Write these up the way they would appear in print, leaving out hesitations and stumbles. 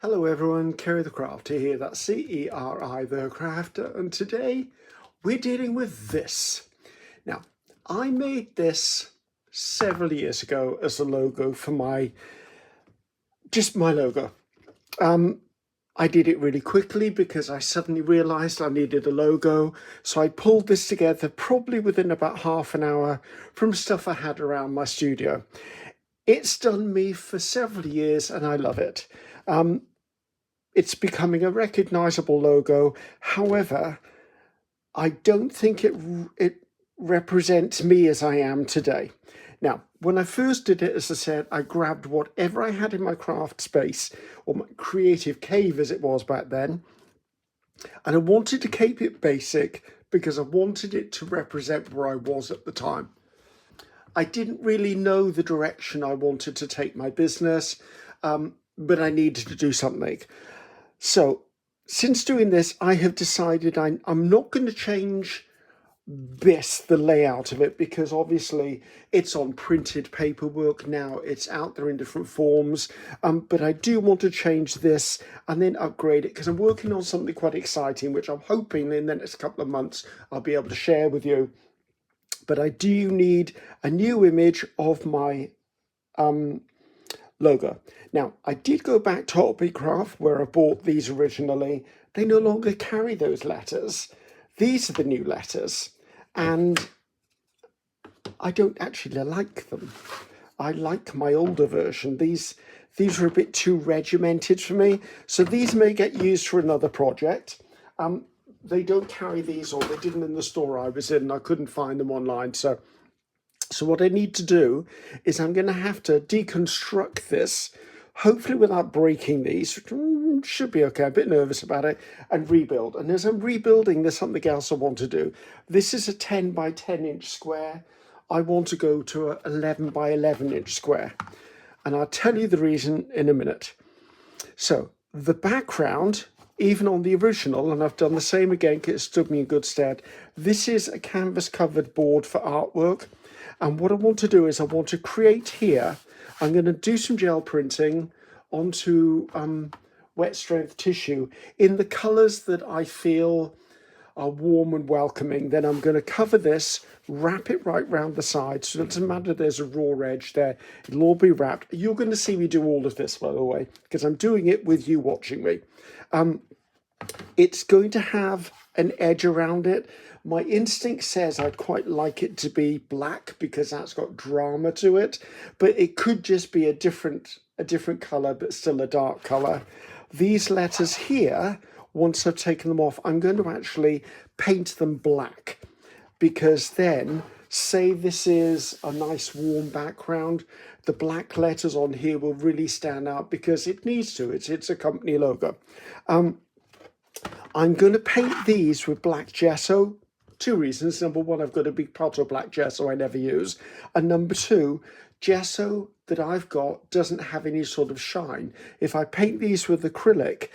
Hello everyone, Ceri the Crafter here, that's C-E-R-I the Crafter, and today we're dealing with this. Now, I made this several years ago as a logo for my logo. I did it really quickly because I suddenly realised I needed a logo, so I pulled this together probably within about half an hour from stuff I had around my studio. It's done me for several years and I love it. It's becoming a recognisable logo. However, I don't think it represents me as I am today. Now, when I first did it, as I said, I grabbed whatever I had in my craft space, or my creative cave as it was back then, and I wanted to keep it basic because I wanted it to represent where I was at the time. I didn't really know the direction I wanted to take my business, but I needed to do something. So since doing this, I have decided I'm not going to change the layout of it, because obviously it's on printed paperwork now, it's out there in different forms, but I do want to change this and then upgrade it because I'm working on something quite exciting, which I'm hoping in the next couple of months I'll be able to share with you. But I do need a new image of my logo. Now, I did go back to Hobbycraft where I bought these originally. They no longer carry those letters. These are the new letters, and I don't actually like them. I like my older version. These are a bit too regimented for me, so these may get used for another project. They don't carry these, or they didn't in the store I was in, and I couldn't find them online. So what I need to do is I'm going to have to deconstruct this, hopefully without breaking these, which should be okay, I'm a bit nervous about it, and rebuild. And as I'm rebuilding, there's something else I want to do. This is a 10 by 10 inch square. I want to go to an 11 by 11 inch square. And I'll tell you the reason in a minute. So the background, even on the original, and I've done the same again because it stood me in good stead, this is a canvas covered board for artwork. And what I want to do is I want to create here, I'm going to do some gel printing onto wet strength tissue in the colours that I feel are warm and welcoming. Then I'm going to cover this, wrap it right round the side, so it doesn't matter there's a raw edge there, it'll all be wrapped. You're going to see me do all of this, by the way, because I'm doing it with you watching me. It's going to have an edge around it. My instinct says I'd quite like it to be black because that's got drama to it, but it could just be a different color, but still a dark color. These letters here, once I've taken them off, I'm going to actually paint them black, because then, say this is a nice warm background, the black letters on here will really stand out because it needs to. It's a company logo. I'm going to paint these with black gesso. Two reasons. Number one, I've got a big pot of black gesso I never use. And number two, gesso that I've got doesn't have any sort of shine. If I paint these with acrylic,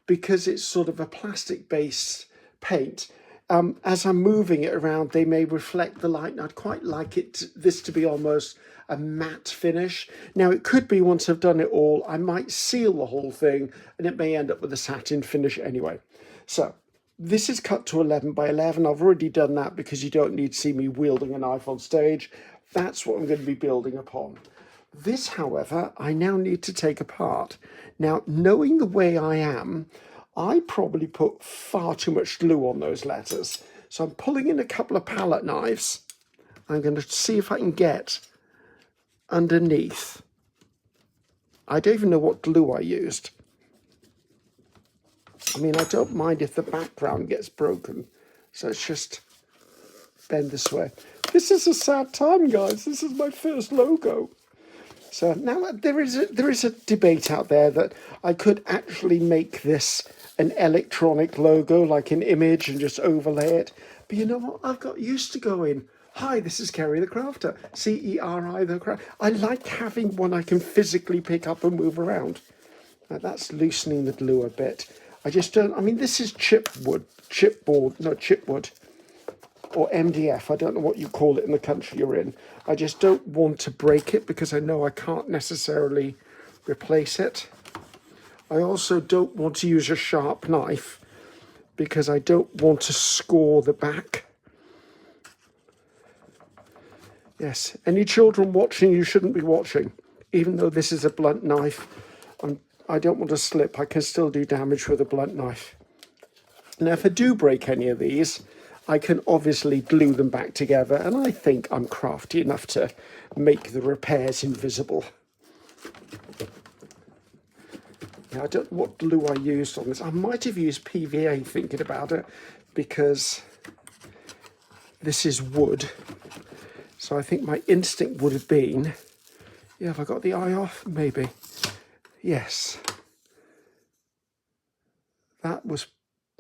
because it's sort of a plastic based paint, as I'm moving it around, they may reflect the light, and I'd quite like this to be almost a matte finish. Now, it could be once I've done it all, I might seal the whole thing and it may end up with a satin finish anyway. So this is cut to 11 by 11. I've already done that because you don't need to see me wielding a knife on stage. That's what I'm going to be building upon. This, however, I now need to take apart. Now, knowing the way I am, I probably put far too much glue on those letters. So I'm pulling in a couple of palette knives. I'm going to see if I can get underneath. I don't even know what glue I used. I mean, I don't mind if the background gets broken. So let's just bend this way. This is a sad time, guys. This is my first logo. So now there is a debate out there that I could actually make this an electronic logo, like an image, and just overlay it. But you know what? I've got used to going, hi, this is Ceri the Crafter, C-E-R-I the Crafter. I like having one I can physically pick up and move around. Now that's loosening the glue a bit. I just don't, I mean, this is chipwood, or MDF. I don't know what you call it in the country you're in. I just don't want to break it because I know I can't necessarily replace it. I also don't want to use a sharp knife because I don't want to score the back. Yes, any children watching, you shouldn't be watching. Even though this is a blunt knife, I don't want to slip. I can still do damage with a blunt knife. Now, if I do break any of these, I can obviously glue them back together, and I think I'm crafty enough to make the repairs invisible. Now, I don't know what glue I used on this. I might have used PVA thinking about it, because this is wood. So I think my instinct would have been, yeah, have I got the eye off? Maybe. Yes. That was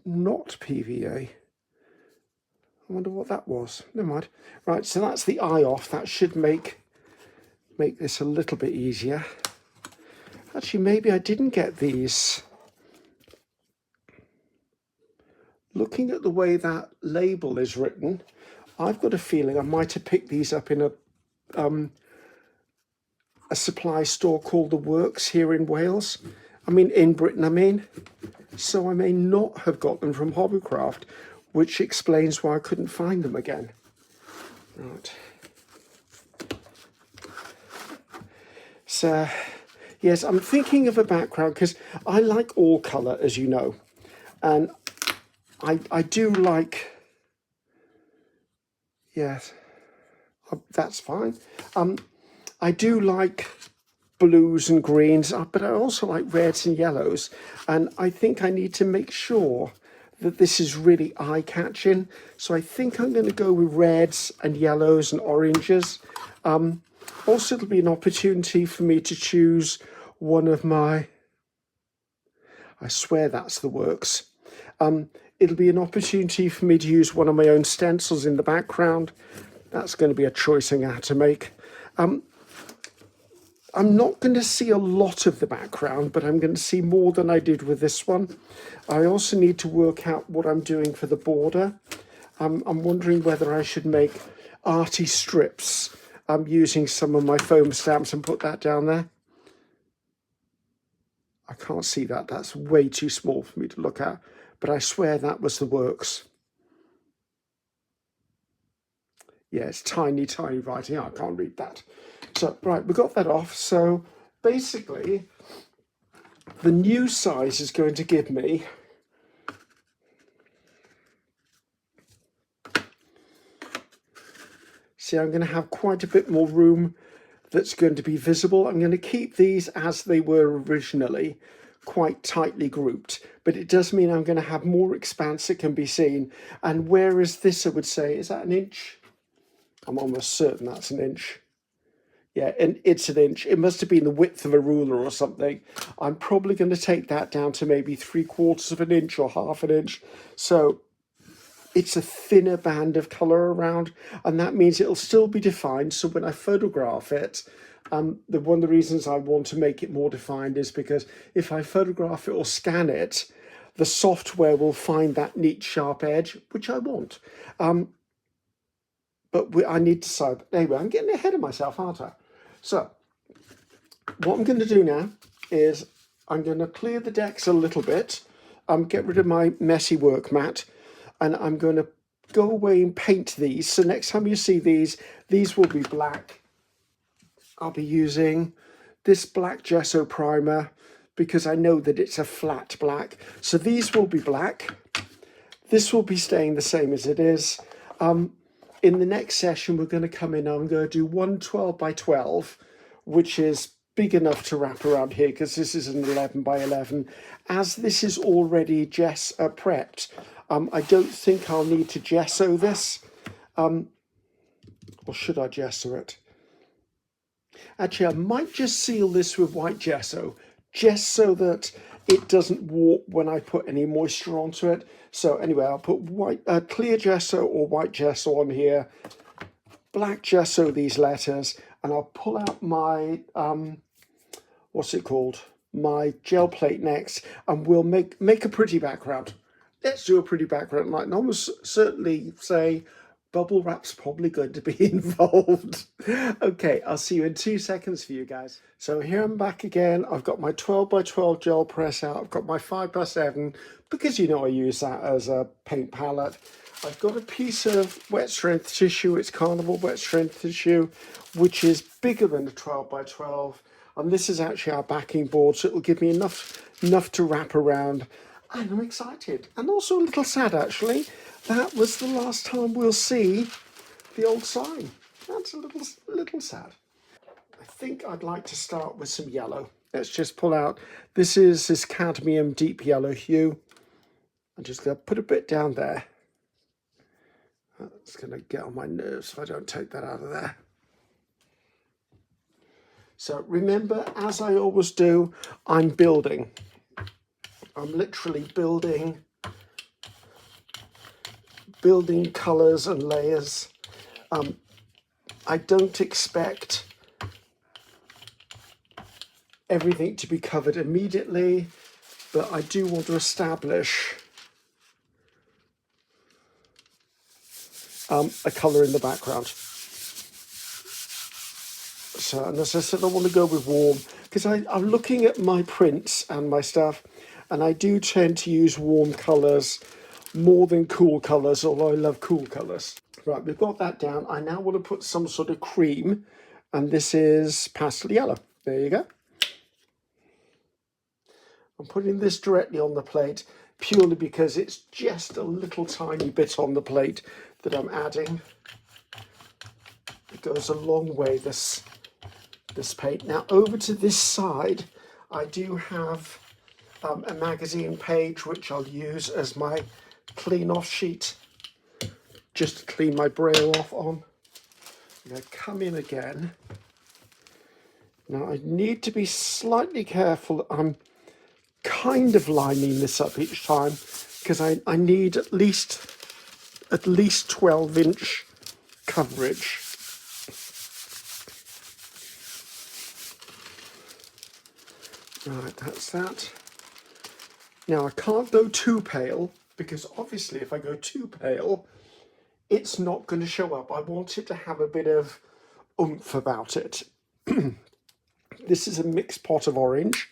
not PVA. I wonder what that was. Never mind. Right, so that's the eye off. That should make this a little bit easier. Actually, maybe I didn't get these. Looking at the way that label is written, I've got a feeling I might have picked these up in a supply store called The Works here in Wales. I mean, in Britain, I mean. So I may not have got them from Hobbycraft, which explains why I couldn't find them again. Right. So, yes, I'm thinking of a background because I like all colour, as you know. And I do like, yes, that's fine. I do like blues and greens, but I also like reds and yellows. And I think I need to make sure that this is really eye-catching. So I think I'm going to go with reds and yellows and oranges. Also, it'll be an opportunity for me to choose one of my, I swear that's The Works. It'll be an opportunity for me to use one of my own stencils in the background. That's going to be a choice I'm going to have to make. I'm not going to see a lot of the background, but I'm going to see more than I did with this one. I also need to work out what I'm doing for the border. I'm wondering whether I should make arty strips. I'm using some of my foam stamps and put that down there. I can't see that. That's way too small for me to look at, but I swear that was The Works. Yeah, it's tiny, tiny writing. I can't read that. So, right, we got that off. So, basically, the new size is going to give me see, I'm going to have quite a bit more room that's going to be visible. I'm going to keep these as they were originally, quite tightly grouped, but it does mean I'm going to have more expanse that can be seen. And whereas this, I would say, is that an inch? I'm almost certain that's an inch. Yeah, and it's an inch. It must have been the width of a ruler or something. I'm probably going to take that down to maybe 3/4 of an inch or half an inch. So it's a thinner band of colour around, and that means it'll still be defined. So when I photograph it, one of the reasons I want to make it more defined is because if I photograph it or scan it, the software will find that neat sharp edge, which I want. But I need to decide. Anyway, I'm getting ahead of myself, aren't I? So what I'm going to do now is I'm going to clear the decks a little bit, get rid of my messy work mat, and I'm going to go away and paint these. So next time you see these will be black. I'll be using this black gesso primer because I know that it's a flat black. So these will be black. This will be staying the same as it is. In the next session, we're going to come in, I'm going to do 1 12 by 12, which is big enough to wrap around here because this is an 11 by 11. As this is already prepped, I don't think I'll need to gesso this. Or should I gesso it? Actually, I might just seal this with white gesso, just so that it doesn't warp when I put any moisture onto it. So anyway, I'll put clear gesso or white gesso on here, black gesso these letters, and I'll pull out my, what's it called? My gel plate next, and we'll make a pretty background. Let's do a pretty background. Like, and almost certainly say bubble wrap's probably going to be involved. Okay, I'll see you in 2 seconds for you guys. So here I'm back again. I've got my 12 by 12 gel press out. I've got my 5 by 7 because you know I use that as a paint palette. I've got a piece of wet strength tissue. It's Carnival wet strength tissue, which is bigger than a 12 by 12. And this is actually our backing board, so it'll give me enough to wrap around. And I'm excited and also a little sad, actually. That was the last time we'll see the old sign. That's a little sad. I think I'd like to start with some yellow. Let's just pull out. This is this cadmium deep yellow hue. I'm just going to put a bit down there. It's going to get on my nerves if I don't take that out of there. So remember, as I always do, I'm building. I'm literally building colours and layers. I don't expect everything to be covered immediately, but I do want to establish a colour in the background. So, and as I said, I want to go with warm because I'm looking at my prints and my stuff, and I do tend to use warm colours more than cool colours, although I love cool colours. Right, we've got that down. I now want to put some sort of cream, and this is pastel yellow. There you go. I'm putting this directly on the plate purely because it's just a little tiny bit on the plate that I'm adding. It goes a long way, this paint. Now over to this side, I do have a magazine page which I'll use as my clean off sheet, just to clean my braille off on. I'm going to come in again. Now I need to be slightly careful. I'm kind of lining this up each time because I need at least 12-inch coverage. Right, that's that. Now I can't go too pale because obviously if I go too pale, it's not going to show up. I want it to have a bit of oomph about it. This is a mixed pot of orange.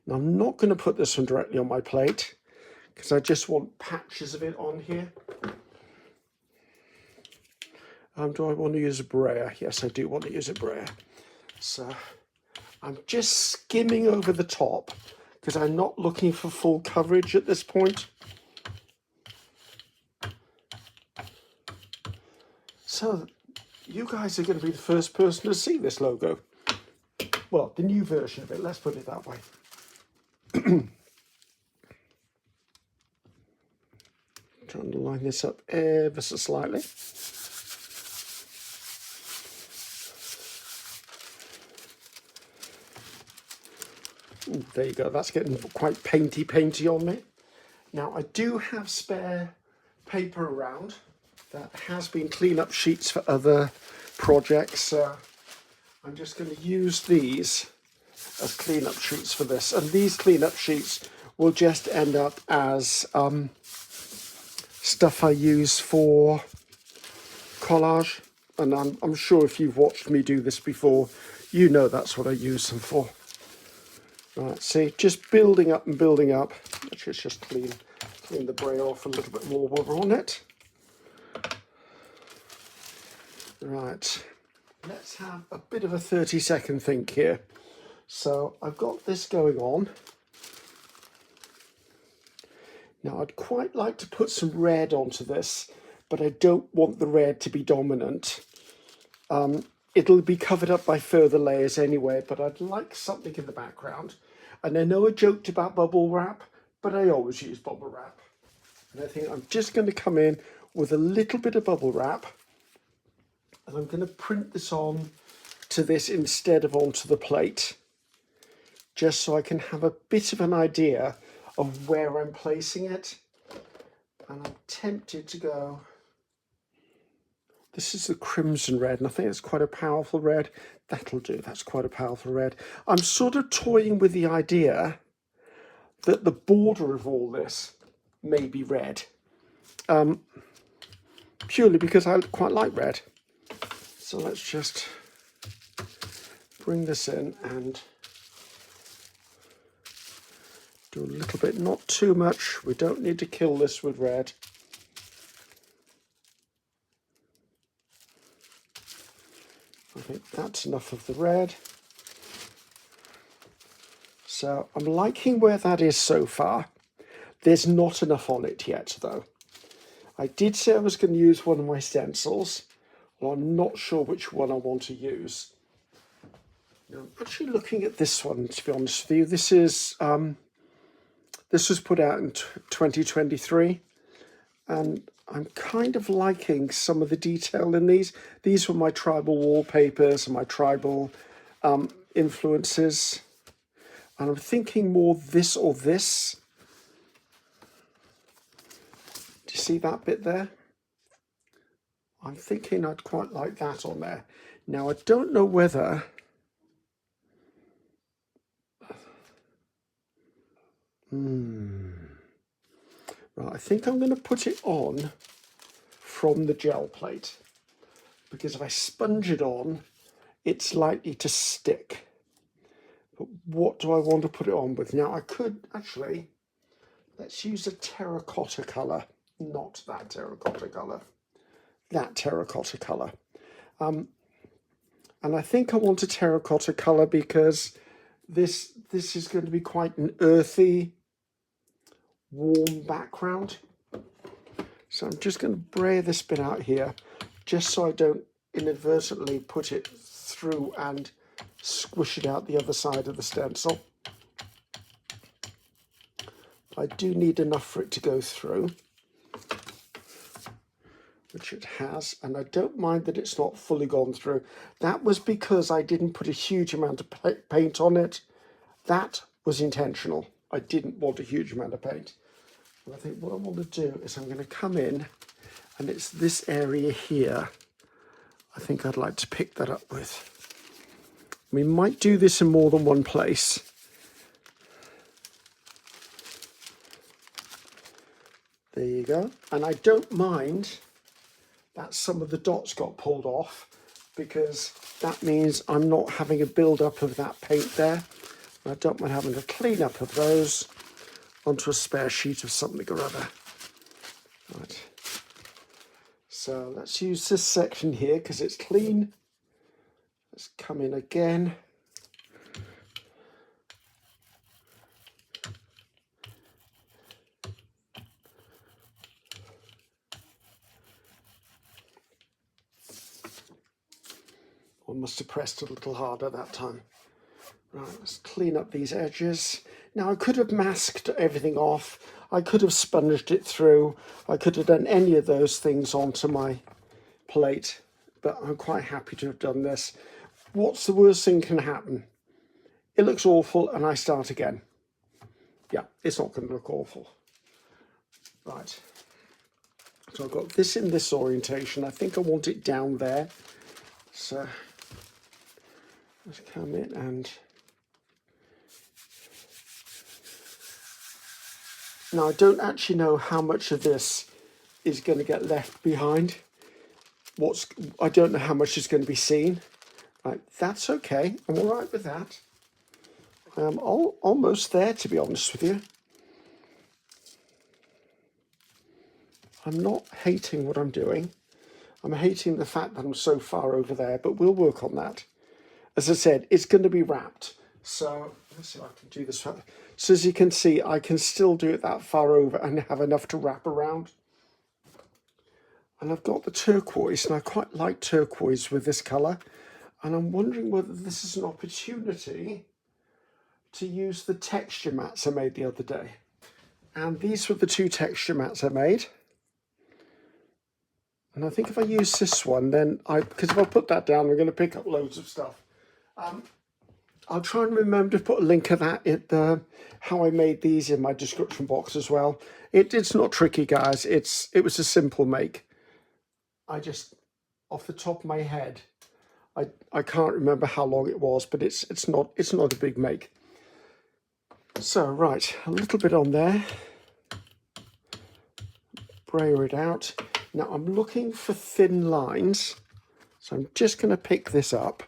Now I'm not going to put this one directly on my plate because I just want patches of it on here. Do I want to use a brayer? Yes, I do want to use a brayer. So I'm just skimming over the top because I'm not looking for full coverage at this point. So you guys are going to be the first person to see this logo. Well, the new version of it, let's put it that way. Trying to line this up ever so slightly. Ooh, there you go, that's getting quite painty on me. Now I do have spare paper around that has been clean-up sheets for other projects. So I'm just going to use these as clean-up sheets for this. And these clean-up sheets will just end up as stuff I use for collage. And I'm sure if you've watched me do this before, you know that's what I use them for. Right, see, just building up and building up. Let's just clean the braille off a little bit more while we're on it. Right, let's have a bit of a 30-second think here. So I've got this going on. Now I'd quite like to put some red onto this, but I don't want the red to be dominant. It'll be covered up by further layers anyway, but I'd like something in the background. And I know I joked about bubble wrap, but I always use bubble wrap. And I think I'm just going to come in with a little bit of bubble wrap, and I'm going to print this on to this instead of onto the plate, just so I can have a bit of an idea of where I'm placing it. And I'm tempted to go, this is the crimson red, and I think it's quite a powerful red. That'll do, that's quite a powerful red. I'm sort of toying with the idea that the border of all this may be red. purely because I quite like red. So let's just bring this in and do a little bit, not too much. We don't need to kill this with red. I think that's enough of the red. So I'm liking where that is so far. There's not enough on it yet, though. I did say I was going to use one of my stencils. Well, I'm not sure which one I want to use. Now, I'm actually looking at this one, to be honest with you. This was put out in 2023, and I'm kind of liking some of the detail in these. These were my tribal wallpapers and my tribal influences. And I'm thinking more this or this. Do you see that bit there? I'm thinking I'd quite like that on there. Now, I don't know whether... Right, I think I'm going to put it on from the gel plate, because if I sponge it on, it's likely to stick. But what do I want to put it on with? Now, I could actually, let's use a terracotta colour, not that terracotta colour, that terracotta colour. And I think I want a terracotta colour because this is going to be quite an earthy, warm background. So I'm just going to bray this bit out here, just so I don't inadvertently put it through and squish it out the other side of the stencil. I do need enough for it to go through, which it has, and I don't mind that it's not fully gone through. That was because I didn't put a huge amount of paint on it. That was intentional. I didn't want a huge amount of paint. And I think what I want to do is I'm going to come in, and it's this area here. I think I'd like to pick that up with. We might do this in more than one place. There you go. And I don't mind that some of the dots got pulled off, because that means I'm not having a build-up of that paint there. I don't mind having a clean up of those onto a spare sheet of something or other. Right. So let's use this section here because it's clean. Let's come in again. I must have pressed a little harder that time. Right, let's clean up these edges. Now I could have masked everything off. I could have sponged it through. I could have done any of those things onto my plate, but I'm quite happy to have done this. What's the worst thing can happen? It looks awful and I start again. Yeah, it's not going to look awful. Right. So I've got this in this orientation. I think I want it down there. So let's come in and... Now, I don't actually know how much of this is going to get left behind. I don't know how much is going to be seen. Right, that's okay. I'm all right with that. I'm almost there, to be honest with you. I'm not hating what I'm doing. I'm hating the fact that I'm so far over there, but we'll work on that. As I said, it's going to be wrapped. So let's see if I can do this. So as you can see, I can still do it that far over and have enough to wrap around. And I've got the turquoise, and I quite like turquoise with this colour. And I'm wondering whether this is an opportunity to use the texture mats I made the other day. And these were the two texture mats I made. And I think if I use this one, then because if I put that down, I'm going to pick up loads of stuff. I'll try and remember to put a link of that at how I made these in my description box as well. It's not tricky, guys. It was a simple make. I just, off the top of my head, I can't remember how long it was, but it's not a big make. So right, a little bit on there. Brayer it out. Now I'm looking for thin lines, so I'm just going to pick this up.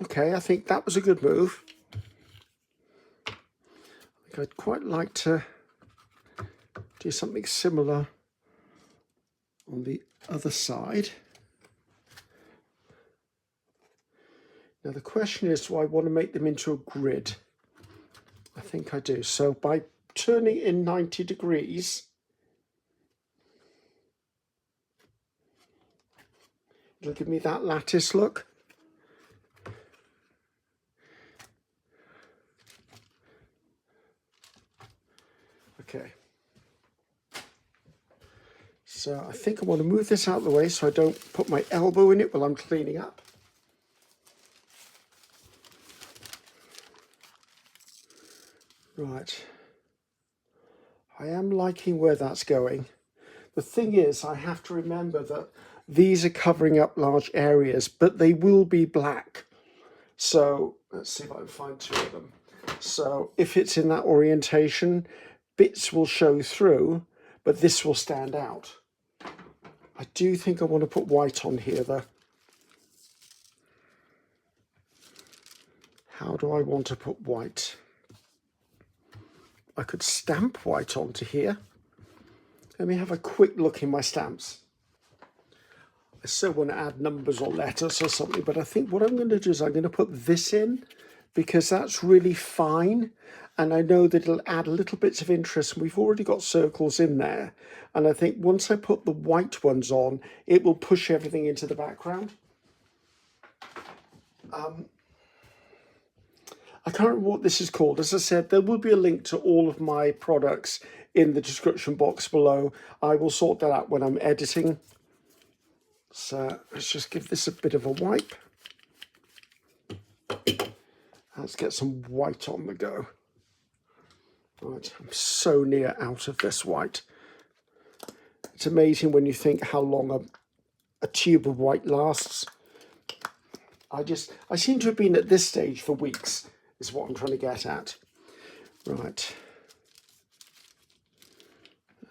Okay, I think that was a good move. I think I'd quite like to do something similar on the other side. Now the question is, do I want to make them into a grid? I think I do. So by turning in 90 degrees, it'll give me that lattice look. Okay. So I think I want to move this out of the way so I don't put my elbow in it while I'm cleaning up. Right. I am liking where that's going. The thing is, I have to remember that these are covering up large areas, but they will be black. So let's see if I can find two of them. So if it's in that orientation, bits will show through, but this will stand out. I do think I want to put white on here though. How do I want to put white? I could stamp white onto here. Let me have a quick look in my stamps. I still want to add numbers or letters or something, but I think what I'm going to do is I'm going to put this in because that's really fine. And I know that it'll add little bits of interest. We've already got circles in there. And I think once I put the white ones on, it will push everything into the background. I can't remember what this is called. As I said, there will be a link to all of my products in the description box below. I will sort that out when I'm editing. So let's just give this a bit of a wipe. Let's get some white on the go. Right, I'm so near out of this white. It's amazing when you think how long a tube of white lasts. I seem to have been at this stage for weeks, is what I'm trying to get at. Right.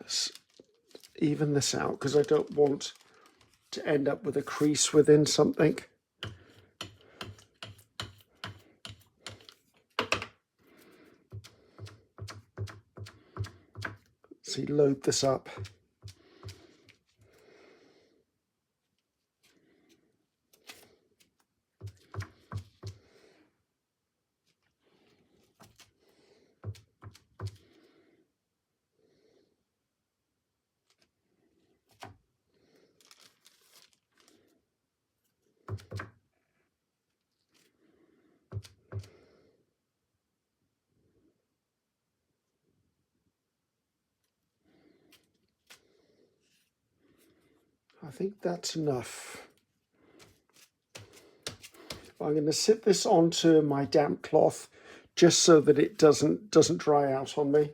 Let's even this out because I don't want to end up with a crease within something. So you load this up. I think that's enough. I'm going to sit this onto my damp cloth just so that it doesn't dry out on me.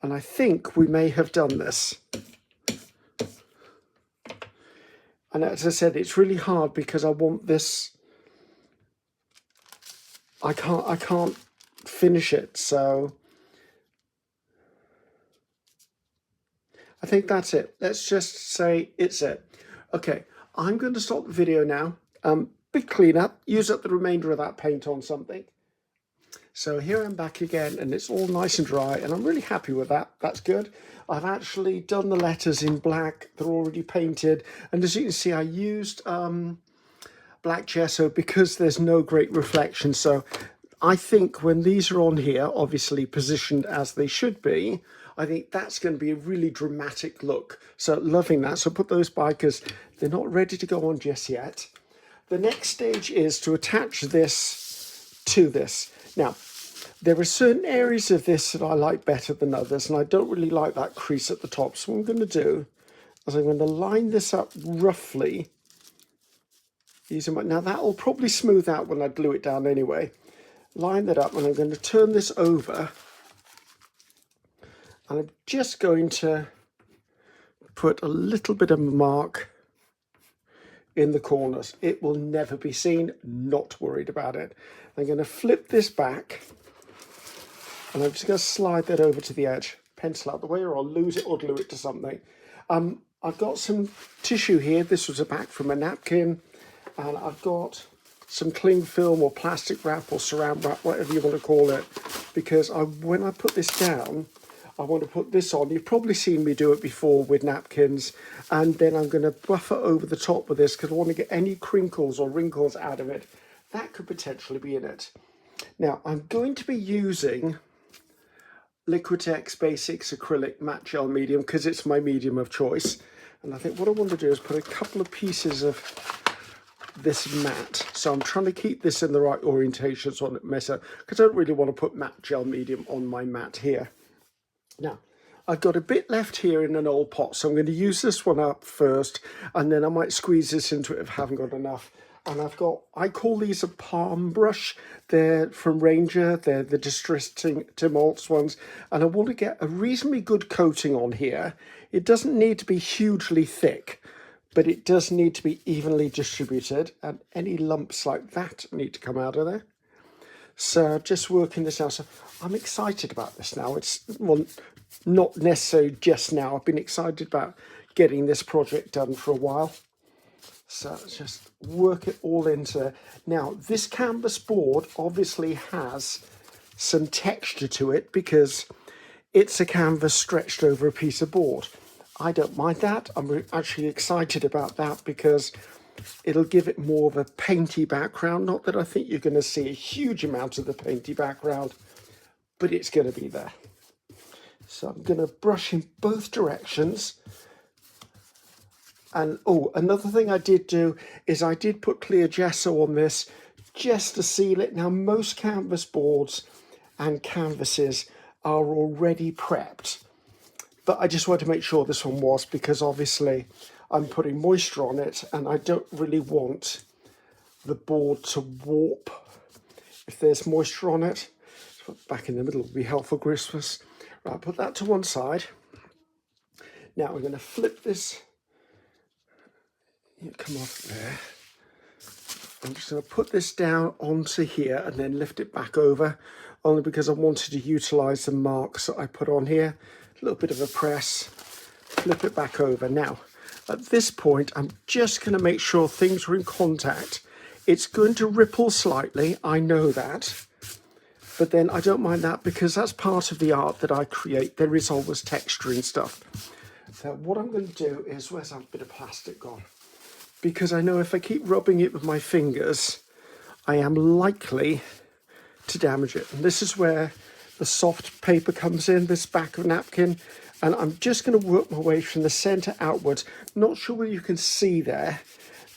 And I think we may have done this. And as I said, it's really hard because I want this. I can't finish it, so I think that's it. Let's just say it's it. Okay, I'm going to stop the video now. Big cleanup, use up the remainder of that paint on something. So here I'm back again and it's all nice and dry and I'm really happy with that. That's good. I've actually done the letters in black. They're already painted. And as you can see, I used black gesso because there's no great reflection. So I think when these are on here, obviously positioned as they should be, I think that's going to be a really dramatic look. So loving that. So put those by because they're not ready to go on just yet. The next stage is to attach this to this. Now, there are certain areas of this that I like better than others, and I don't really like that crease at the top. So what I'm going to do is I'm going to line this up roughly. Now that will probably smooth out when I glue it down anyway. Line that up and I'm going to turn this over. And I'm just going to put a little bit of a mark in the corners. It will never be seen, not worried about it. I'm going to flip this back And I'm just going to slide that over to the edge, pencil out the way, or I'll lose it or glue it to something. I've got some tissue here. This was a back from a napkin. And I've got some cling film or plastic wrap or saran wrap, whatever you want to call it. Because when I put this down, I want to put this on. You've probably seen me do it before with napkins. And then I'm going to buffer over the top with this because I want to get any crinkles or wrinkles out of it. That could potentially be in it. Now, I'm going to be using Liquitex Basics Acrylic Matte Gel Medium because it's my medium of choice. And I think what I want to do is put a couple of pieces of this matte. So I'm trying to keep this in the right orientation so I don't mess up, because I don't really want to put matte gel medium on my mat here. Now, I've got a bit left here in an old pot, so I'm going to use this one up first, and then I might squeeze this into it if I haven't got enough. And I call these a palm brush. They're from Ranger. They're the Distress Tim Holtz ones. And I want to get a reasonably good coating on here. It doesn't need to be hugely thick, but it does need to be evenly distributed. And any lumps like that need to come out of there. So just working this out. So I'm excited about this now. It's, well, not necessarily just now. I've been excited about getting this project done for a while. So let's just work it all into. Now, this canvas board obviously has some texture to it because it's a canvas stretched over a piece of board. I don't mind that. I'm actually excited about that because it'll give it more of a painty background. Not that I think you're going to see a huge amount of the painty background, but it's going to be there. So I'm going to brush in both directions. And oh, another thing I did do is I did put clear gesso on this just to seal it. Now, most canvas boards and canvases are already prepped, but I just wanted to make sure this one was, because obviously I'm putting moisture on it and I don't really want the board to warp if there's moisture on it. Back in the middle would be helpful, Griffiths. Right, put that to one side. Now we're going to flip this. Come off there. I'm just going to put this down onto here and then lift it back over, only because I wanted to utilize the marks that I put on here. A little bit of a press, flip it back over. Now, at this point, I'm just going to make sure things are in contact. It's going to ripple slightly, I know that, but then I don't mind that because that's part of the art that I create. There is always texture and stuff. So what I'm going to do is, where's that bit of plastic gone? Because I know if I keep rubbing it with my fingers, I am likely to damage it. And this is where the soft paper comes in, this back of napkin. And I'm just going to work my way from the center outwards. Not sure whether you can see there,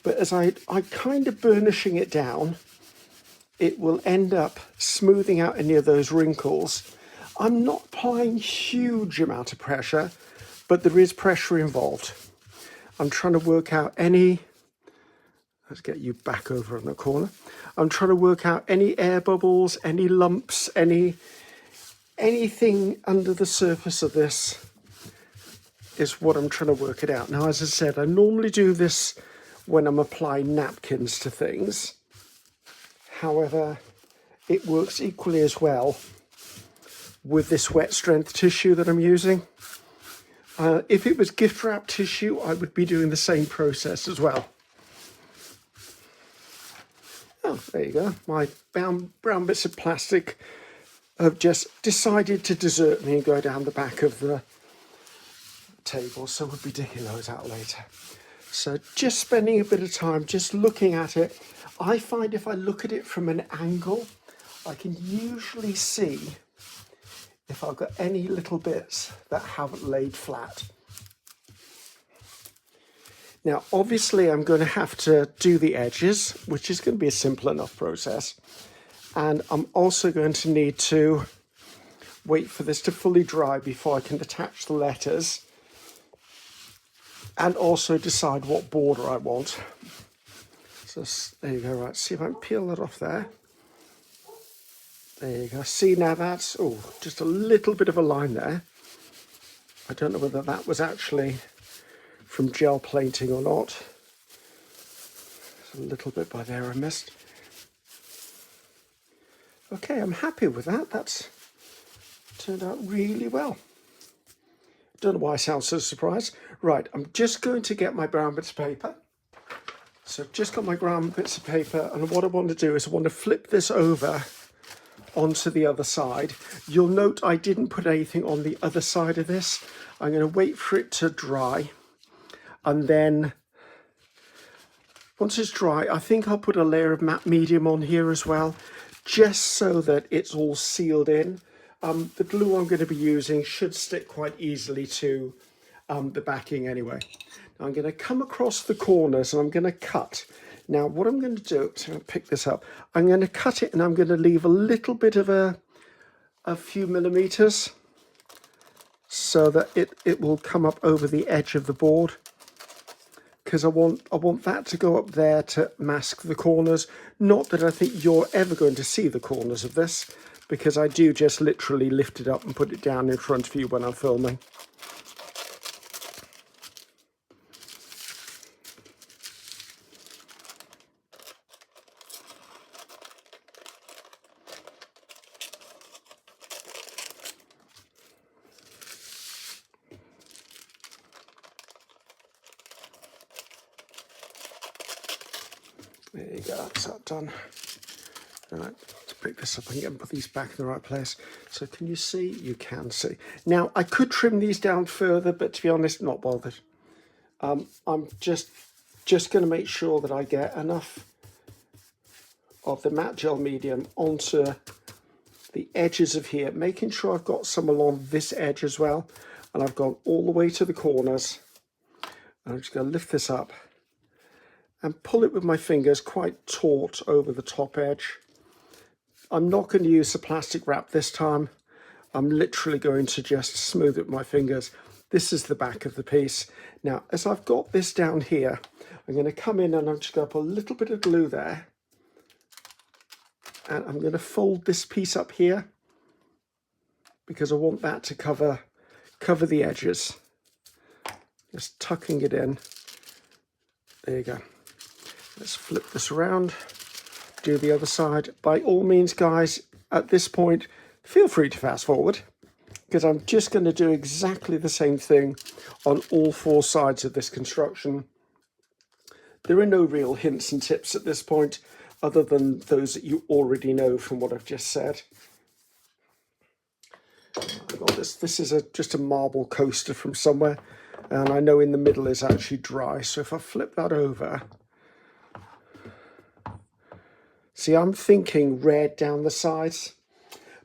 but as I kind of burnishing it down, it will end up smoothing out any of those wrinkles. I'm not applying huge amount of pressure, but there is pressure involved. I'm trying to work out any, let's get you back over in the corner. I'm trying to work out any air bubbles, any lumps, anything under the surface of this is what I'm trying to work it out. Now, as I said, I normally do this when I'm applying napkins to things. However, it works equally as well with this wet strength tissue that I'm using. If it was gift wrap tissue, I would be doing the same process as well. Oh, there you go. My brown bits of plastic have just decided to desert me and go down the back of the table, so we'll be digging those out later. So just spending a bit of time just looking at it. I find if I look at it from an angle, I can usually see if I've got any little bits that haven't laid flat. Now, obviously, I'm going to have to do the edges, which is going to be a simple enough process. And I'm also going to need to wait for this to fully dry before I can attach the letters and also decide what border I want. So there you go, right, see if I can peel that off there. There you go. See, now that's, oh, just a little bit of a line there. I don't know whether that was actually from gel plating or not. There's a little bit by there I missed. Okay, I'm happy with that. That's turned out really well. Don't know why I sound so surprised. Right, I'm just going to get my brown bits of paper. So I've just got my brown bits of paper, and what I want to do is I want to flip this over onto the other side. You'll note I didn't put anything on the other side of this. I'm going to wait for it to dry, and then once it's dry, I think I'll put a layer of matte medium on here as well, just so that it's all sealed in. The glue I'm going to be using should stick quite easily to the backing anyway. Now I'm going to come across the corners and I'm going to cut. Now what I'm going to do, so I'm going to pick this up, I'm going to cut it and I'm going to leave a little bit of a few millimeters so that it will come up over the edge of the board, because I want that to go up there to mask the corners. Not that I think you're ever going to see the corners of this, because I do just literally lift it up and put it down in front of you when I'm filming. There you go, that's that done. All right, to pick this up and put these back in the right place. So can you see? You can see. Now, I could trim these down further, but to be honest, not bothered. I'm just going to make sure that I get enough of the matte gel medium onto the edges of here, making sure I've got some along this edge as well. And I've gone all the way to the corners. And I'm just going to lift this up and pull it with my fingers quite taut over the top edge. I'm not going to use the plastic wrap this time. I'm literally going to just smooth it with my fingers. This is the back of the piece. Now, as I've got this down here, I'm going to come in and I'm just going to put a little bit of glue there. And I'm going to fold this piece up here because I want that to cover the edges. Just tucking it in. There you go. Let's flip this around, do the other side. By all means, guys, at this point, feel free to fast forward, because I'm just going to do exactly the same thing on all four sides of this construction. There are no real hints and tips at this point, other than those that you already know from what I've just said. I've got this. This is just a marble coaster from somewhere, and I know in the middle is actually dry. So if I flip that over, see, I'm thinking red down the sides,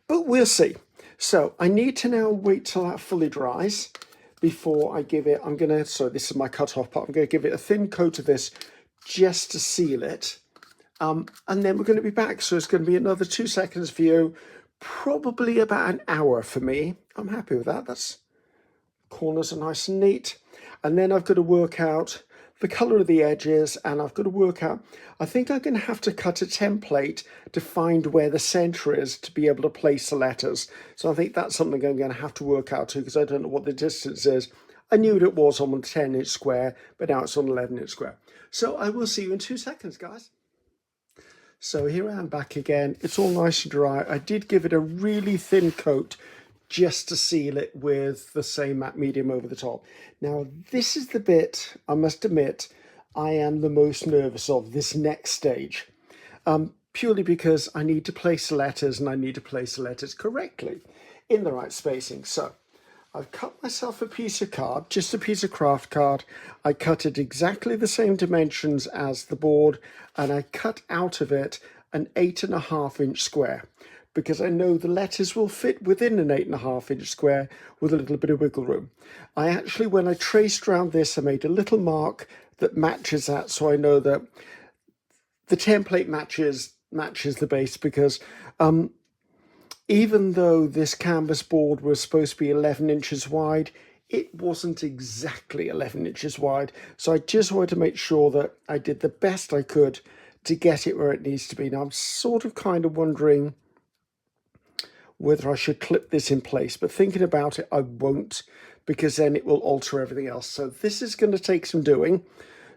but we'll see. So I need to now wait till that fully dries before I give it, so this is my cut off part, I'm going to give it a thin coat of this just to seal it. And then we're going to be back. So it's going to be another 2 seconds for you, probably about an hour for me. I'm happy with that. That's, corners are nice and neat. And then I've got to work out the colour of the edges, and I've got to work out, I think I'm going to have to cut a template to find where the centre is to be able to place the letters. So I think that's something I'm going to have to work out too, because I don't know what the distance is. I knew it was on a 10-inch square, but now it's on an 11-inch square. So I will see you in 2 seconds, guys. So here I am back again. It's all nice and dry. I did give it a really thin coat just to seal it with the same matte medium over the top. Now, this is the bit, I must admit, I am the most nervous of, this next stage. Purely because I need to place the letters, and I need to place the letters correctly in the right spacing. So I've cut myself a piece of card, just a piece of craft card. I cut it exactly the same dimensions as the board, and I cut out of it an 8.5-inch square, because I know the letters will fit within an 8.5-inch square with a little bit of wiggle room. I actually, when I traced around this, I made a little mark that matches that, so I know that the template matches the base, because even though this canvas board was supposed to be 11 inches wide, it wasn't exactly 11 inches wide. So I just wanted to make sure that I did the best I could to get it where it needs to be. Now I'm sort of kind of wondering whether I should clip this in place, but thinking about it, I won't, because then it will alter everything else. So this is going to take some doing.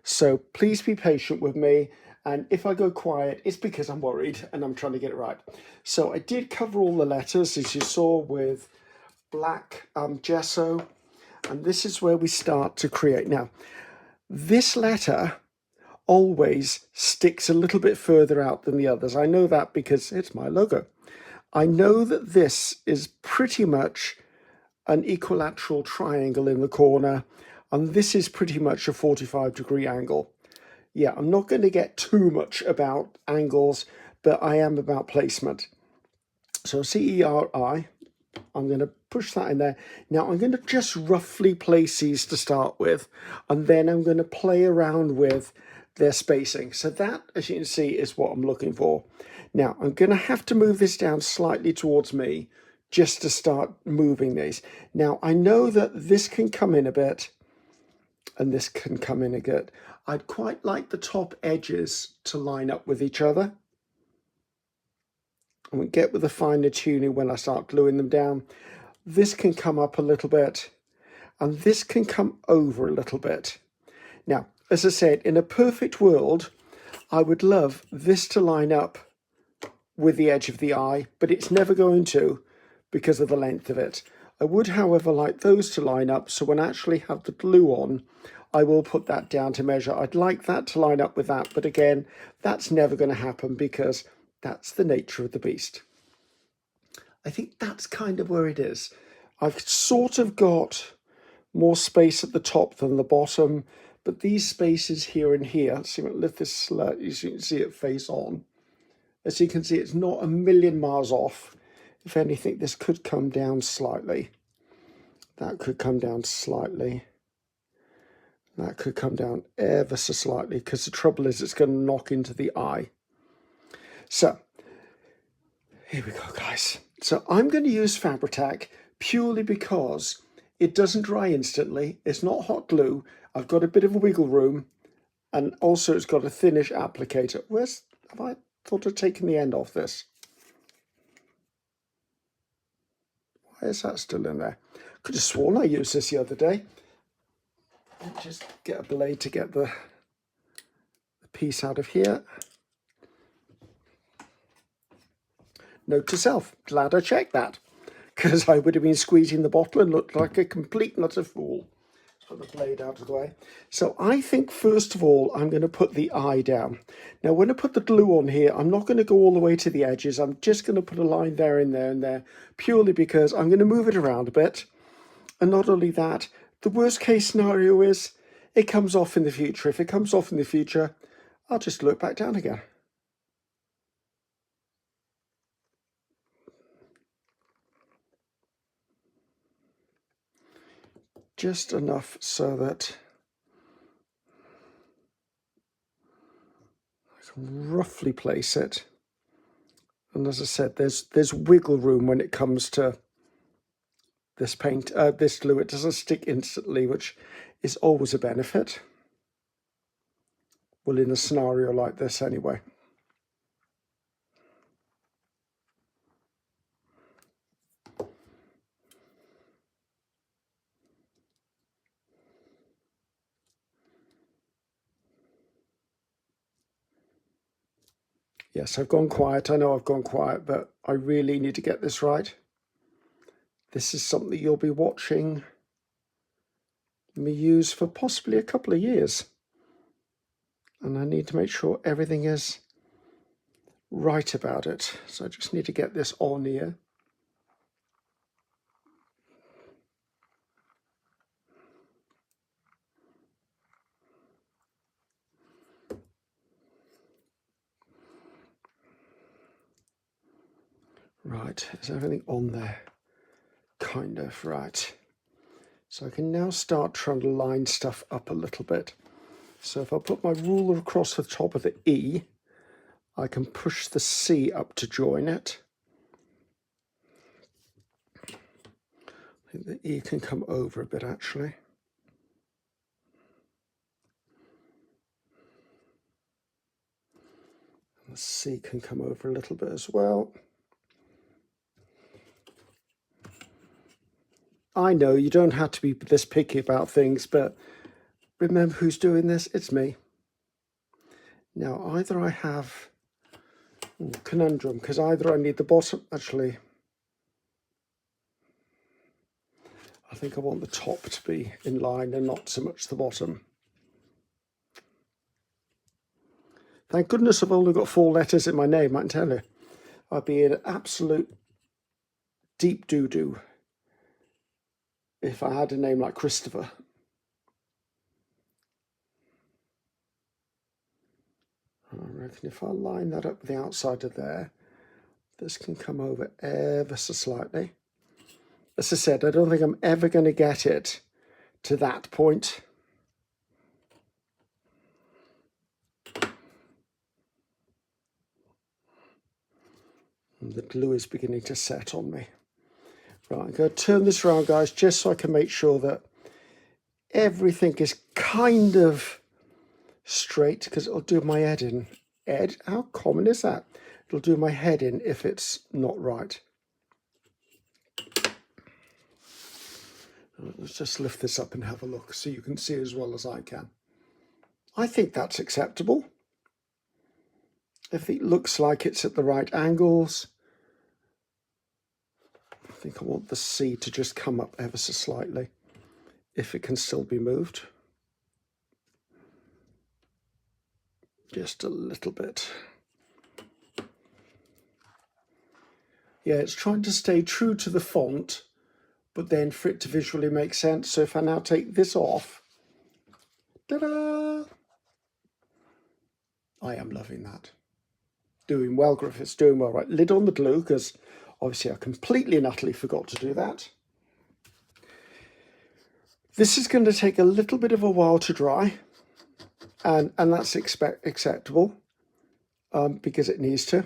So please be patient with me. And if I go quiet, it's because I'm worried and I'm trying to get it right. So I did cover all the letters, as you saw, with black gesso, and this is where we start to create. Now, this letter always sticks a little bit further out than the others. I know that because it's my logo. I know that this is pretty much an equilateral triangle in the corner, and this is pretty much a 45-degree angle. Yeah, I'm not going to get too much about angles, but I am about placement. So CERI, I'm going to push that in there. Now I'm going to just roughly place these to start with, and then I'm going to play around with their spacing. So that, as you can see, is what I'm looking for. Now I'm going to have to move this down slightly towards me just to start moving these. Now I know that this can come in a bit and this can come in a bit. I'd quite like the top edges to line up with each other. And we get with a finer tuning when I start gluing them down. This can come up a little bit and this can come over a little bit. Now, as I said, in a perfect world, I would love this to line up with the edge of the eye, but it's never going to because of the length of it. I would, however, like those to line up, so when I actually have the glue on, I will put that down to measure. I'd like that to line up with that, but again, that's never going to happen because that's the nature of the beast. I think that's kind of where it is. I've sort of got more space at the top than the bottom, but these spaces here and here, see, I'm going to lift this slightly so you can see it face on. As you can see, it's not a million miles off. If anything, this could come down slightly. That could come down slightly. That could come down ever so slightly, because the trouble is it's going to knock into the eye. So, here we go, guys. So I'm going to use Fabri-Tac purely because it doesn't dry instantly. It's not hot glue. I've got a bit of wiggle room, and also it's got a thinnish applicator. Have I thought of taking the end off this? Why is that still in there? Could have sworn I used this the other day. Just get a blade to get the piece out of here. Note to self, glad I checked that, because I would have been squeezing the bottle and looked like a complete and utter fool. Let's put the blade out of the way. So I think first of all, I'm going to put the eye down. Now when I put the glue on here, I'm not going to go all the way to the edges. I'm just going to put a line there and there and there, purely because I'm going to move it around a bit. And not only that, the worst case scenario is it comes off in the future. If it comes off in the future, I'll just glue it back down again. Just enough so that I can roughly place it. And as I said, there's wiggle room when it comes to this paint, this glue. It doesn't stick instantly, which is always a benefit. Well, in a scenario like this anyway. Yes, I've gone quiet. I know I've gone quiet, but I really need to get this right. This is something you'll be watching me use for possibly a couple of years. And I need to make sure everything is right about it. So I just need to get this on here. Right, is everything on there? Kind of, right. So I can now start trying to line stuff up a little bit. So if I put my ruler across the top of the E, I can push the C up to join it. I think the E can come over a bit actually. And the C can come over a little bit as well. I know you don't have to be this picky about things, but remember who's doing this? It's me. Now, either I have conundrum, because either I need the bottom, actually, think I want the top to be in line and not so much the bottom. Thank goodness I've only got 4 letters in my name, I can tell you. I'd be in absolute deep doo-doo if I had a name like Christopher. I reckon if I line that up with the outside of there, this can come over ever so slightly. As I said, I don't think I'm ever going to get it to that point. And the glue is beginning to set on me. Right, I'm going to turn this around, guys, just so I can make sure that everything is kind of straight, because it'll do my head in. Ed, how common is that? It'll do my head in if it's not right. Let's just lift this up and have a look so you can see as well as I can. I think that's acceptable. If it looks like it's at the right angles, I think I want the C to just come up ever so slightly, if it can still be moved. Just a little bit. Yeah, it's trying to stay true to the font, but then for it to visually make sense. So if I now take this off, ta-da! I am loving that. Doing well, Griffiths, doing well. Right, lid on the glue, because obviously I completely and utterly forgot to do that. This is going to take a little bit of a while to dry, and that's acceptable because it needs to.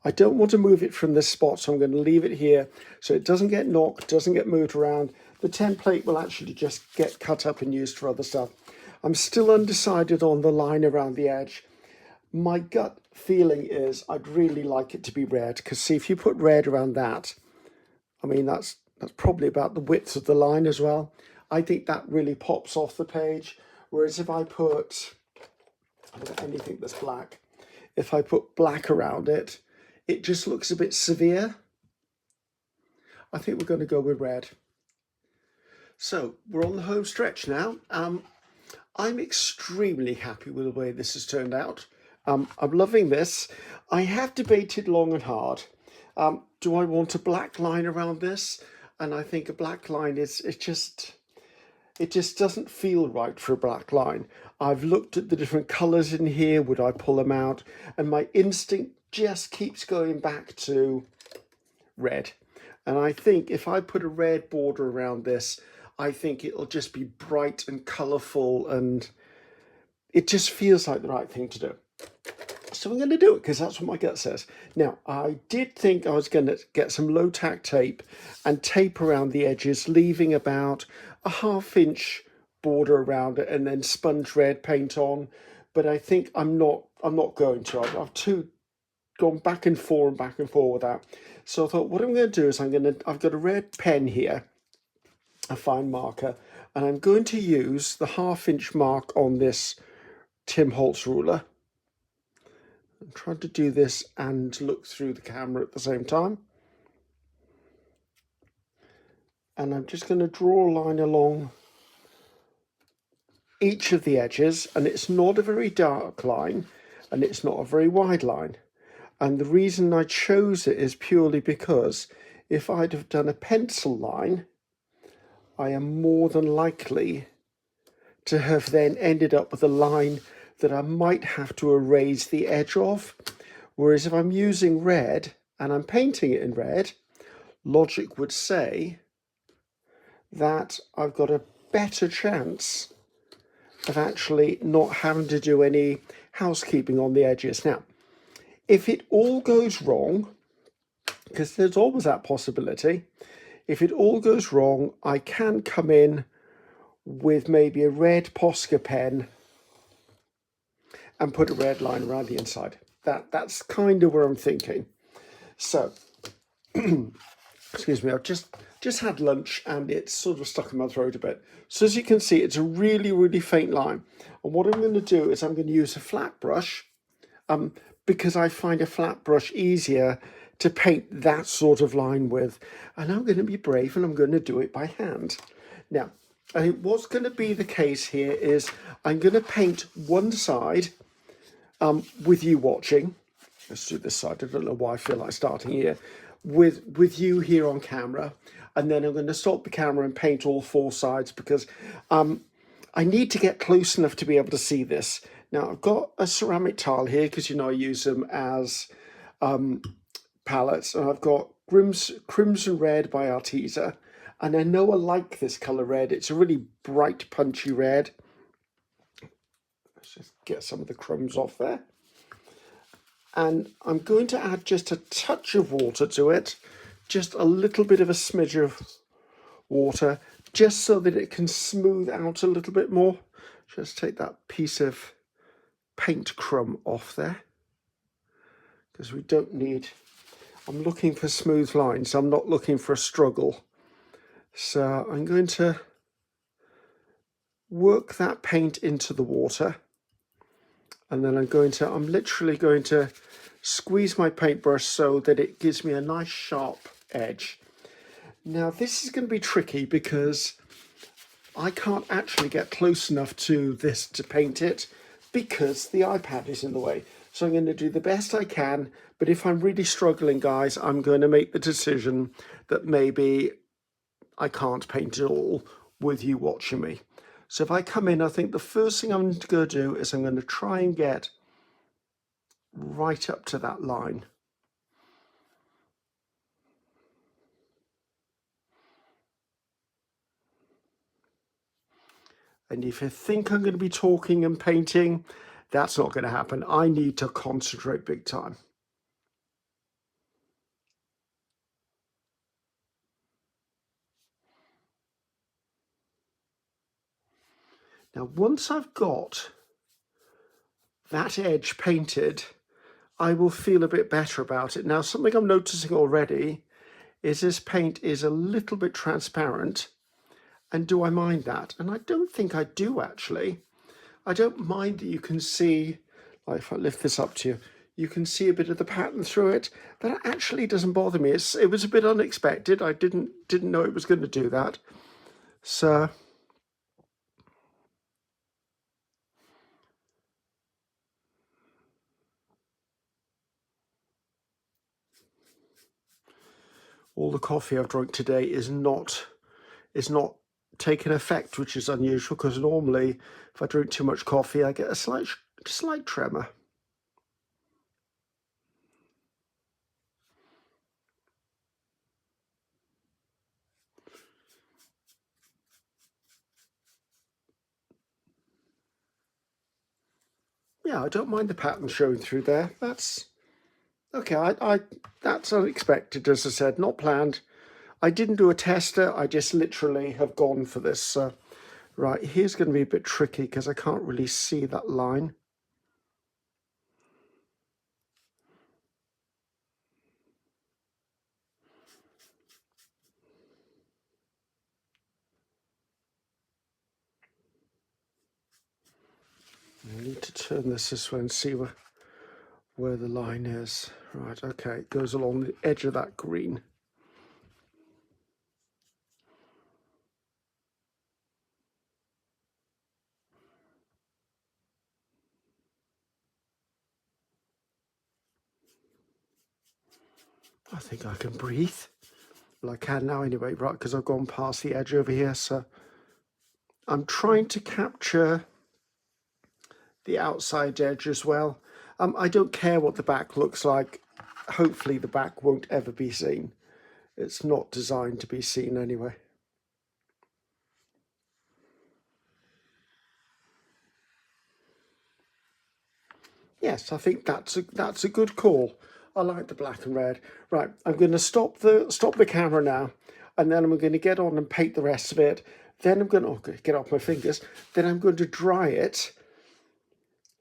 I don't want to move it from this spot, so I'm going to leave it here so it doesn't get knocked, doesn't get moved around. The template will actually just get cut up and used for other stuff. I'm still undecided on the line around the edge. My gut feeling is I'd really like it to be red, because see, if you put red around that, I mean, that's probably about the width of the line as well. I think that really pops off the page. Whereas if I put anything that's black, if I put black around it, it just looks a bit severe. I think we're going to go with red. So we're on the home stretch now. I'm extremely happy with the way this has turned out. I'm loving this. I have debated long and hard. Do I want a black line around this? And I think a black line it just doesn't feel right for a black line. I've looked at the different colours in here. Would I pull them out? And my instinct just keeps going back to red. And I think if I put a red border around this, I think it'll just be bright and colourful, and it just feels like the right thing to do. So I'm going to do it because that's what my gut says. Now, I did think I was going to get some low tack tape and tape around the edges, leaving about a 1/2 inch border around it and then sponge red paint on. But I think I'm not going to. I've gone back and forth with that. So I thought what I'm going to do is I've got a red pen here, a fine marker, and I'm going to use the 1/2 inch mark on this Tim Holtz ruler. I'm trying to do this and look through the camera at the same time. And I'm just going to draw a line along each of the edges, and it's not a very dark line and it's not a very wide line. And the reason I chose it is purely because if I'd have done a pencil line, I am more than likely to have then ended up with a line that I might have to erase the edge of. Whereas if I'm using red and I'm painting it in red, logic would say that I've got a better chance of actually not having to do any housekeeping on the edges. Now, if it all goes wrong, because there's always that possibility, if it all goes wrong, I can come in with maybe a red Posca pen and put a red line around the inside. That's kind of where I'm thinking. So, excuse me, I've just had lunch and it's sort of stuck in my throat a bit. So as you can see, it's a really, really faint line. And what I'm going to do is I'm going to use a flat brush because I find a flat brush easier to paint that sort of line with. And I'm going to be brave and I'm going to do it by hand. Now, I think what's going to be the case here is I'm going to paint one side with you watching. Let's do this side. I don't know why I feel like starting here. With you here on camera. And then I'm going to stop the camera and paint all four sides because I need to get close enough to be able to see this. Now, I've got a ceramic tile here because, you know, I use them as palettes. And I've got Crimson Red by Arteza. And I know I like this colour red. It's a really bright, punchy red. Let's just get some of the crumbs off there. And I'm going to add just a touch of water to it. Just a little bit of a smidge of water, just so that it can smooth out a little bit more. Just take that piece of paint crumb off there. Because we don't need... I'm looking for smooth lines. I'm not looking for a struggle. So I'm going to work that paint into the water. And then I'm literally going to squeeze my paintbrush so that it gives me a nice sharp edge. Now this is going to be tricky because I can't actually get close enough to this to paint it because the iPad is in the way. So I'm going to do the best I can, but if I'm really struggling, guys, I'm going to make the decision that maybe I can't paint it all with you watching me. So if I come in, I think the first thing I'm going to do is I'm going to try and get right up to that line. And if you think I'm going to be talking and painting, that's not going to happen. I need to concentrate big time. Now, once I've got that edge painted, I will feel a bit better about it. Now, something I'm noticing already is this paint is a little bit transparent. And do I mind that? And I don't think I do, actually. I don't mind that you can see, like if I lift this up to you, you can see a bit of the pattern through it. That actually doesn't bother me. It was a bit unexpected. I didn't know it was going to do that. So all the coffee I've drunk today is not taking effect, which is unusual because normally if I drink too much coffee, I get a slight tremor. Yeah, I don't mind the pattern showing through there. That's okay. That's unexpected, as I said, not planned. I didn't do a tester. I just literally have gone for this. Right, here's going to be a bit tricky because I can't really see that line. I need to turn this way and see where the line is. Right, okay, it goes along the edge of that green. I think I can breathe. Well, I can now anyway, right, because I've gone past the edge over here. So I'm trying to capture the outside edge as well. I don't care what the back looks like. Hopefully the back won't ever be seen. It's not designed to be seen anyway. Yes, I think that's a good call. I like the black and red. Right, I'm going to stop the camera now, and then I'm going to get on and paint the rest of it. Then I'm going to get off my fingers. Then I'm going to dry it,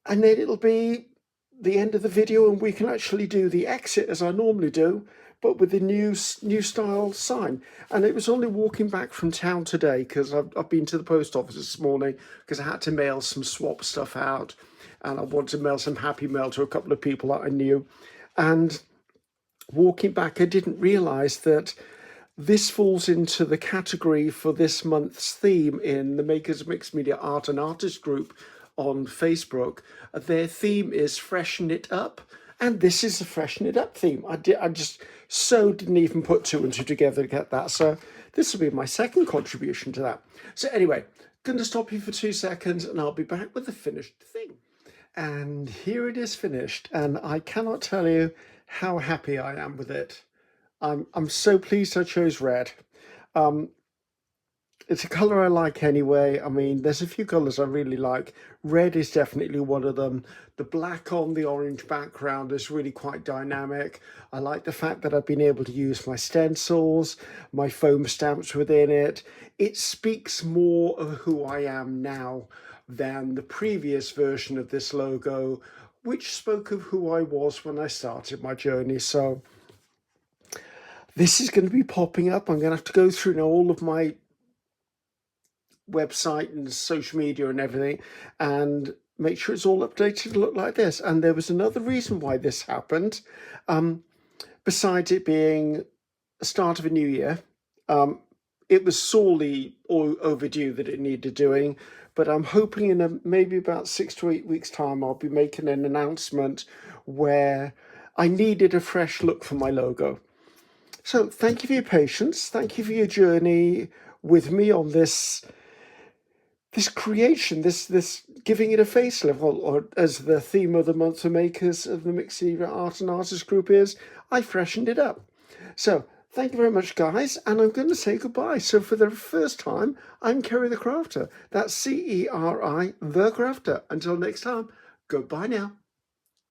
and then it'll be the end of the video, and we can actually do the exit as I normally do, but with the new style sign. And it was only walking back from town today because I've been to the post office this morning because I had to mail some swap stuff out, and I wanted to mail some happy mail to a couple of people that I knew. And walking back, I didn't realise that This falls into the category for this month's theme in the Makers of Mixed Media Art and Artist group on Facebook. Their theme is Freshen It Up, and this is a Freshen It Up theme. I just didn't even put two and two together to get that. So this will be my second contribution to that. So anyway, going to stop you for 2 seconds and I'll be back with the finished thing. And here it is finished, and I cannot tell you how happy I am with it. I'm so pleased I chose red. It's a colour I like anyway. I mean, there's a few colours I really like. Red is definitely one of them. The black on the orange background is really quite dynamic. I like the fact that I've been able to use my stencils, my foam stamps within it. It speaks more of who I am now than the previous version of this logo, which spoke of who I was when I started my journey. So this is going to be popping up. I'm going to have to go through now all of my website and social media and everything and make sure it's all updated to look like this. And there was another reason why this happened, besides it being the start of a new year. It was sorely overdue that it needed doing, but I'm hoping in maybe about 6 to 8 weeks time I'll be making an announcement where I needed a fresh look for my logo. So thank you for your patience. Thank you for your journey with me on this creation, this giving it a facelift, or as the theme of the month for Makers of the Mixed Media Art and Artist group is, I freshened it up. So thank you very much, guys, and I'm going to say goodbye. So for the first time, I'm Ceri the Crafter. That's Ceri, the Crafter. Until next time, goodbye now.